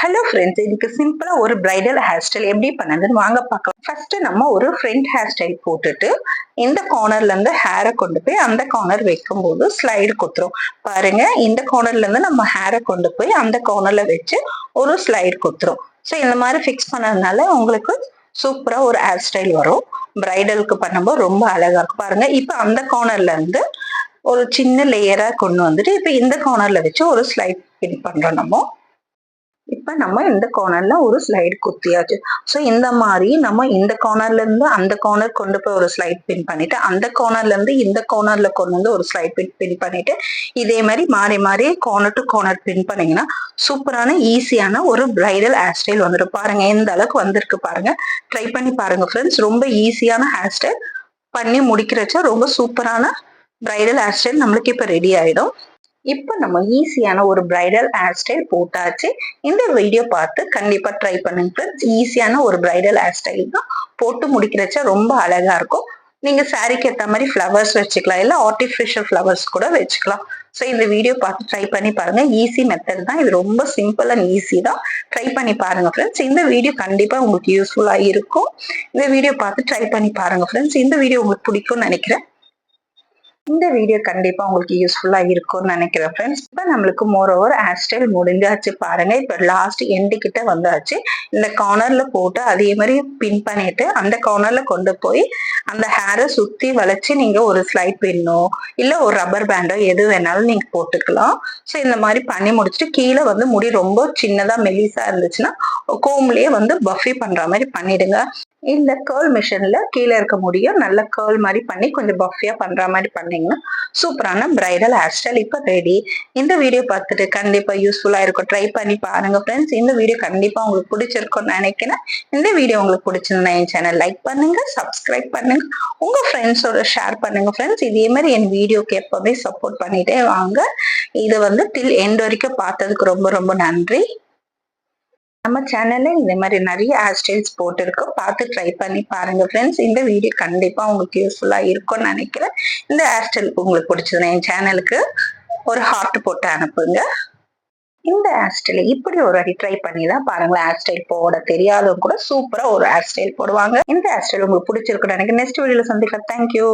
Hello friends, இதுக்கு சிம்பிளா ஒரு பிரைடல் ஹேர் ஸ்டைல் எப்படி பண்ணதுன்னு வாங்க பார்க்கலாம். ஃபர்ஸ்ட் நம்ம ஒரு ஃப்ரண்ட் ஹேர் ஸ்டைல் போட்டுட்டு இந்த கார்னர்ல இருந்து ஹேரை கொண்டு போய் அந்த கார்னர் வைக்கும் போது ஸ்லைடு குத்துரும். பாருங்க, இந்த கார்னர்ல இருந்து நம்ம ஹேரை கொண்டு போய் அந்த கார்னர்ல வச்சு ஒரு ஸ்லைடு குத்துரும். ஸோ இந்த மாதிரி ஃபிக்ஸ் பண்ணதுனால உங்களுக்கு சூப்பரா ஒரு ஹேர் ஸ்டைல் வரும். பிரைடலுக்கு பண்ணும்போது ரொம்ப அழகா இருக்கும். பாருங்க, இப்ப அந்த கார்னர்ல இருந்து ஒரு சின்ன லேயரா கொண்டு வந்துட்டு இப்ப இந்த கார்னர்ல வச்சு ஒரு ஸ்லைட் பின் பண்றோம் நம்ம. இப்ப நம்ம இந்த கார்னர்ல ஒரு ஸ்லைடு குத்தியாச்சு. ஸோ இந்த மாதிரி நம்ம இந்த கார்னர்ல இருந்து அந்த கார்னர் கொண்டு போய் ஒரு ஸ்லைட் பின் பண்ணிட்டு, அந்த கார்னர்ல இருந்து இந்த கார்னர்ல கொண்டு வந்து ஒரு ஸ்லைட் பின் பண்ணிட்டு, இதே மாதிரி மாறி மாறி கார்னர் டு கார்னர் பின் பண்ணீங்கன்னா சூப்பரான ஈஸியான ஒரு பிரைடல் ஹேர் ஸ்டைல் வந்துடும். பாருங்க எந்த அளவுக்கு வந்திருக்கு பாருங்க. ட்ரை பண்ணி பாருங்க ஃப்ரெண்ட்ஸ். ரொம்ப ஈஸியான ஹேர் ஸ்டைல் பண்ணி முடிக்கிறச்சா ரொம்ப சூப்பரான பிரைடல் ஹேர் ஸ்டைல் நம்மளுக்கு இப்ப ரெடி ஆயிடும். இப்ப நம்ம ஈஸியான ஒரு பிரைடல் ஹேர் ஸ்டைல் போட்டாச்சு. இந்த வீடியோ பார்த்து கண்டிப்பா ட்ரை பண்ணுங்க ஃப்ரெண்ட்ஸ். ஈஸியான ஒரு பிரைடல் ஹேர் ஸ்டைல் தான், போட்டு முடிக்கிறச்ச ரொம்ப அழகா இருக்கும். நீங்க சாரிக்கு ஏற்ற மாதிரி ஃப்ளவர்ஸ் வச்சுக்கலாம், இல்ல ஆர்டிஃபிஷியல் ஃப்ளவர்ஸ் கூட வச்சுக்கலாம். ஸோ இந்த வீடியோ பார்த்து ட்ரை பண்ணி பாருங்க. ஈஸி மெத்தட் தான் இது, ரொம்ப சிம்பிள் அண்ட் ஈஸி தான். ட்ரை பண்ணி பாருங்க ஃப்ரெண்ட்ஸ். இந்த வீடியோ கண்டிப்பா உங்களுக்கு யூஸ்ஃபுல்லா இருக்கும். இந்த வீடியோ பார்த்து ட்ரை பண்ணி பாருங்க ஃப்ரெண்ட்ஸ். இந்த வீடியோ உங்களுக்கு பிடிக்கும்னு நினைக்கிறேன். இந்த வீடியோ கண்டிப்பா உங்களுக்கு யூஸ்ஃபுல்லா இருக்கும்னு நினைக்கிறேன் ஃப்ரெண்ட்ஸ். இப்ப நம்மளுக்கு மோர் ஓவர் ஹேர் ஸ்டைல் முடிஞ்சாச்சு பாருங்க. இப்ப லாஸ்ட் எண்டு கிட்ட வந்தாச்சு. இந்த கார்னர்ல போட்டு அதே மாதிரி பின் பண்ணிட்டு அந்த கார்னர்ல கொண்டு போய் அந்த ஹேரை சுத்தி வளைச்சு நீங்க ஒரு ஸ்லைட் பின்னோ இல்ல ஒரு ரப்பர் பேண்டோ எது வேணாலும் நீங்க போட்டுக்கலாம். ஸோ இந்த மாதிரி பண்ணி முடிச்சுட்டு கீழே வந்து முடி ரொம்ப சின்னதா மெலிசா இருந்துச்சுன்னா கோம்லயே வந்து பஃபி பண்ற மாதிரி பண்ணிடுங்க. இந்த கேர்ள் மிஷின்ல கீழே இருக்க முடியும் நல்ல கேர்ள் மாதிரி பண்ணி கொஞ்சம் பஃபியா பண்ற மாதிரி பண்ணீங்கன்னா சூப்பரான பிரைடல் ஹேர் ஸ்டைல் இப்ப ரெடி. இந்த வீடியோ பார்த்துட்டு கண்டிப்பா யூஸ்ஃபுல்லா இருக்கும். ட்ரை பண்ணி பாருங்க ஃப்ரெண்ட்ஸ். இந்த வீடியோ கண்டிப்பா உங்களுக்கு பிடிச்சிருக்கும்னு நினைக்கிறேன். இந்த வீடியோ உங்களுக்கு பிடிச்சிருந்தா என் சேனல் லைக் பண்ணுங்க, சப்ஸ்கிரைப் பண்ணுங்க, உங்க ஃப்ரெண்ட்ஸோட ஷேர் பண்ணுங்க ஃப்ரெண்ட்ஸ். இதே மாதிரி என் வீடியோக்கு எப்பவுமே சப்போர்ட் பண்ணிட்டே வாங்க. இதை வந்து டில் எண்ட் வரைக்கும் பார்த்ததுக்கு ரொம்ப ரொம்ப நன்றி. நம்ம சேனல்ல இந்த மாதிரி நிறைய ஹேர் ஸ்டைல்ஸ் போட்டிருக்கோம், பார்த்து ட்ரை பண்ணி பாருங்க ஃப்ரெண்ட்ஸ். இந்த வீடியோ கண்டிப்பா உங்களுக்கு யூஸ்ஃபுல்லா இருக்கும்னு நினைக்கிறேன். இந்த ஹேர் ஸ்டைல் உங்களுக்கு பிடிச்சதுன்னா என் சேனலுக்கு ஒரு ஹார்ட் போட்டு அனுப்புங்க. இந்த ஹேர் ஸ்டைல இப்படி ஒரு வாட்டி ட்ரை பண்ணி தான் பாருங்களேன். ஹேர் ஸ்டைல் போட தெரியாதவங்க கூட சூப்பரா ஒரு ஹேர் ஸ்டைல் போடுவாங்க. இந்த ஹேர் ஸ்டைல் உங்களுக்கு பிடிச்சிருக்குன்னு நினைக்கிறேன். நெக்ஸ்ட் வீடியோல சந்திக்கலாம். தேங்க்யூ.